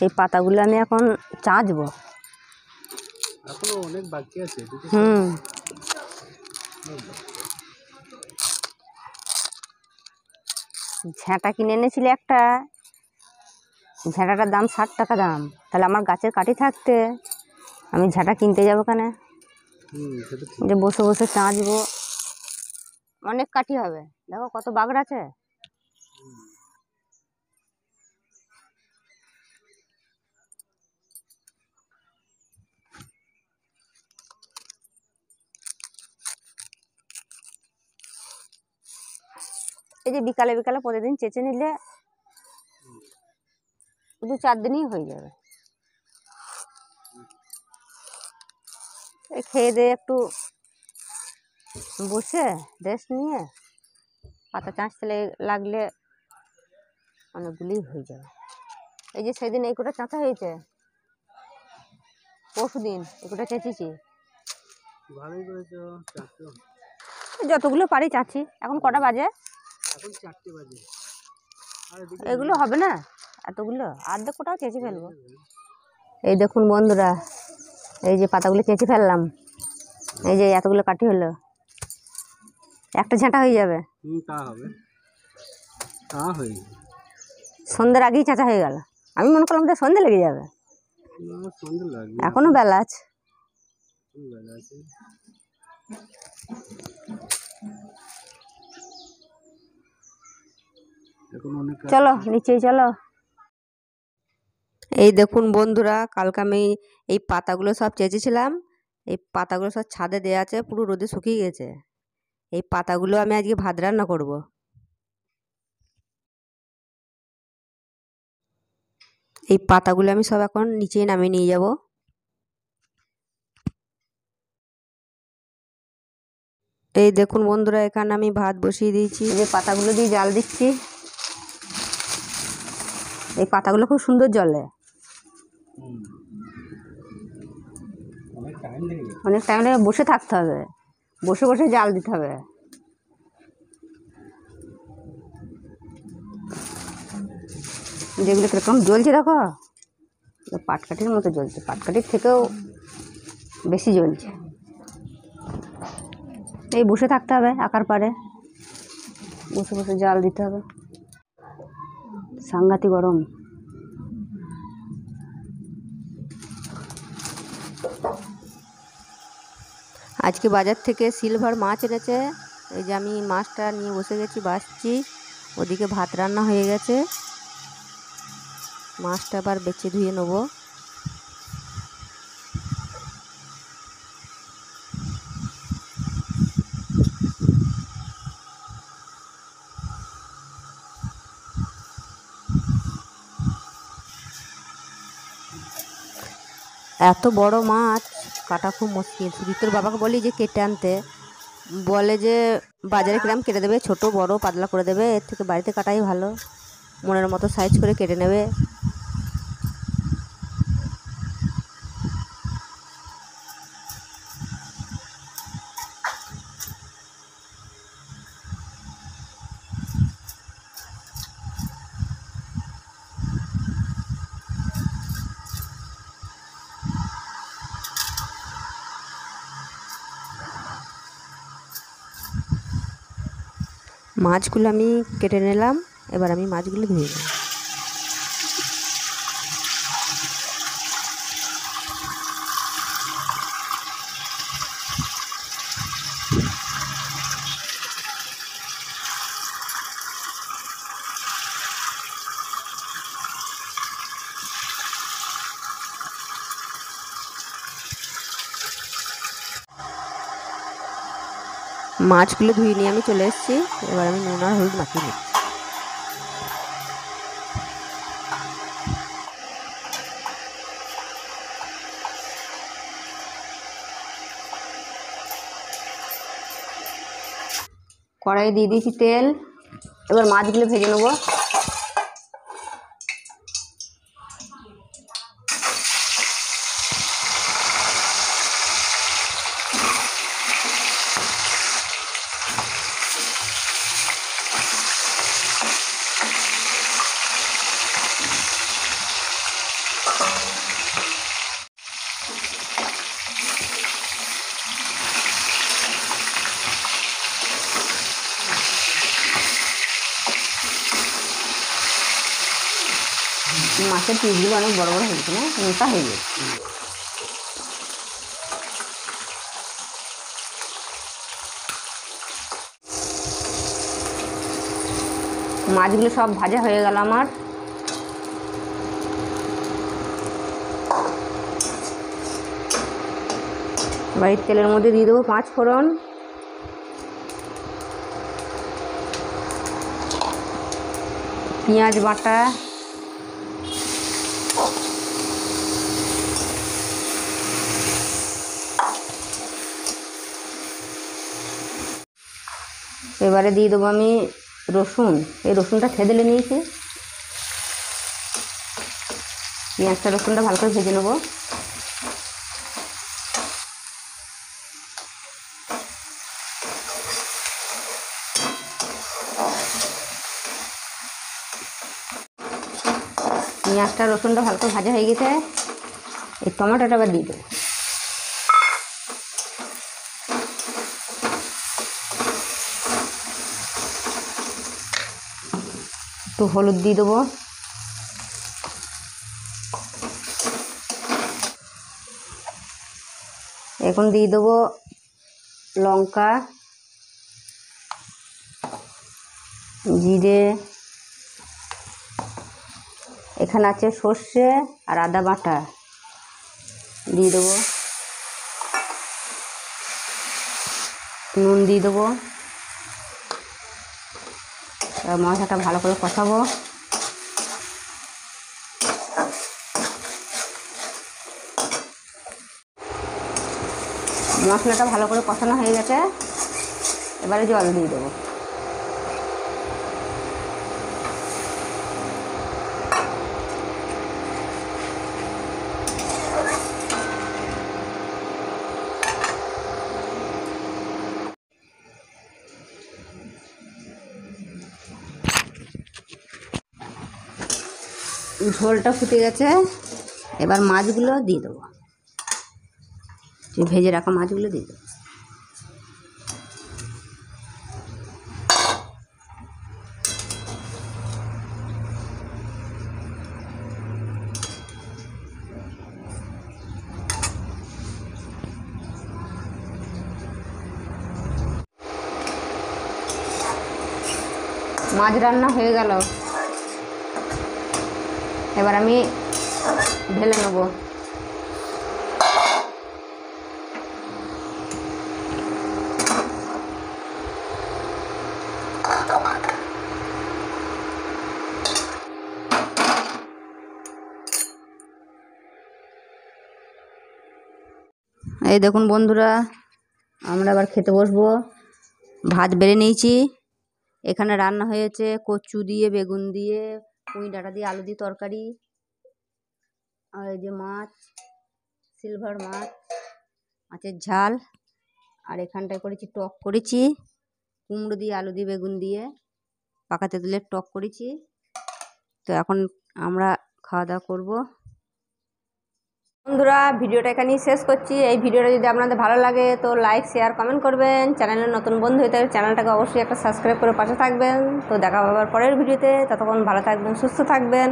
এই পাতাগুলো আমি এখন চাঁচবো। এখনো অনেক বাকি আছে। ঝাঁটা কিনে এনেছিলে একটা, ঝাঁটাটার দাম 60 টাকা দাম। তাহলে আমার গাছের কাঠি থাকতে আমি ঝাঁটা কিনতে যাবো কেন? যে বসে বসে চাঁচবো, অনেক কাঠি হবে। দেখো কত বাগড় আছে। এই যে বিকালে বিকালে প্রতিদিন চেঁচে নিলে শুধু 4 দিনই হয়ে যাবে। এই খেয়ে দিয়ে একটু বসে রেস্ট নিয়ে পাতা চাঁচতে লাগলে অনেকগুলি হয়ে যাবে। এই যে সেদিন এই কোটা চাঁচা হয়েছে, পরশু দিন এই কোটা চেঁচেছি। যতগুলো পারি চাঁচি। এখন কটা বাজে? এখন 4টে বাজে। এগুলো হবে না এতগুলো, অর্ধেক কোটাও চেঁচে ফেলবো। এই দেখুন বন্ধুরা, এই যে পাতাগুলো চেঁচে ফেললাম। এই যে এতগুলো কাঠি হলো, একটা ঝাঁটা হয়ে যাবে। তা হবে, তা হয়ে যাবে। সন্ধ্যের আগেই চাঁচা হয়ে গেল। আমি মনে করলাম যে সন্ধ্যে লেগে যাবে। এখনো বেলা আছে। চলো নিচেই চলো। এই দেখুন বন্ধুরা, কালকে আমি এই পাতাগুলো সব চেঁচেছিলাম। এই পাতাগুলো সব ছাদে দেওয়া আছে, পুরো রোদে শুকিয়ে গেছে। এই পাতাগুলো আমি আজকে ভাত রান্না করব। এই পাতাগুলো আমি সব এখন নিচে নামিয়ে নিয়ে যাব। এই দেখুন বন্ধুরা, এখানে আমি ভাত বসিয়ে দিয়েছি। এই যে পাতাগুলো দিয়ে জাল দিচ্ছি। এই পাতাগুলো খুব সুন্দর জ্বলে। অনেক টাইম লাগে, বসে থাকতে হবে, বসে বসে জাল দিতে হবে। যেগুলো কিরকম জ্বলছে দেখো, পাটকাঠির মতো জ্বলছে, পাটকাঠির থেকেও বেশি জ্বলছে। এই বসে থাকতে হবে, আকার পারে বসে বসে জাল দিতে হবে। সাংঘাতিক গরম। আজকে বাজার থেকে সিলভার মাছ এনেছে। এই যে আমি মাছটা নিয়ে বসে গেছি, বাছছি। ওদিকে ভাত রান্না হয়ে গেছে, মাছটা আবার বেছে ধুয়ে নেব। এত বড় মাছ কাটা খুব মুশকিল। সুদীপ্তর বাবাকে বলি যে কেটে আনতে, বলে যে বাজারে কিরাম কেটে দেবে, ছোট বড় পাতলা করে দেবে, এর থেকে বাড়িতে কাটাই ভালো, মনের মতো সাইজ করে কেটে নেবে। মাছগুলো আমি কেটে নিলাম, এবার আমি মাছগুলো ধুয়ে নেব। মাছগুলো ধুয়ে নিয়ে আমি চলে এসেছি। এবার আমি নুন আর হলুদ মাখিয়ে নিচ্ছি। কড়াই দিয়ে দিয়েছি তেল, এবার মাছগুলো ভেজে নেবো। মাছের পিসগুলো অনেক বড় বড় হয়েছে না, মোটা হয়ে গেছে। মাছগুলো সব ভাজা হয়ে গেল আমার। বাড়ির তেলের মধ্যে দিয়ে দেবো 5 ফোড়ন, পেঁয়াজ বাটা, এবারে দিয়ে দেবো আমি রসুন। এই রসুনটা থেদেলে নিয়েছি। পেঁয়াজটা রসুনটা ভালো করে ভেজে নেবো। পেঁয়াজটা রসুনটা ভালো করে ভাজা হয়ে গেছে। এই টমেটোটা আবার দিয়ে দেবো। একটু হলুদ দিয়ে দেবো। এখন দিয়ে দেবো লঙ্কা, জিরে, এখানে আছে সর্ষে আর আদা বাটা দিয়ে দেবো। নুন দিয়ে দেবো। মশলাটা ভালো করে কষাবো। মশলাটা ভালো করে কষানো হয়ে গেছে। এবারে জল দিয়ে দেবো। ঝোলটা ফুটে গেছে। এবার মাছগুলো দিয়ে দেবো। ভেজে রাখা মাছগুলো দিয়ে দেবো। মাছ রান্না হয়ে গেল। এবার আমি ঢেলে নেব। এই দেখুন বন্ধুরা, আমরা আবার খেতে বসবো। ভাত বেড়ে নিয়েছি। এখানে রান্না হয়েছে কচু দিয়ে, বেগুন দিয়ে, পুঁই ডাঁটা দিয়ে, আলু দিয়ে তরকারি। আর এই যে মাছ, সিলভার মাছ, মাছের ঝাল। আর এখানটায় করেছি টক, করেছি কুমড়ো দিয়ে, আলু দিয়ে, বেগুন দিয়ে, পাকা তেঁতুলের টক করেছি। তো এখন আমরা খাওয়া দাওয়া করবো। বন্ধুরা, ভিডিওটা এখানেই শেষ করছি। এই ভিডিওটা যদি আপনাদের ভালো লাগে তো লাইক, শেয়ার, কমেন্ট করবেন। চ্যানেলের নতুন বন্ধু হয়ে থাকলে চ্যানেলটাকে অবশ্যই একটা সাবস্ক্রাইব করে পাশে থাকবেন। তো দেখা হবার পরের ভিডিওতে। ততক্ষণ ভালো থাকবেন, সুস্থ থাকবেন।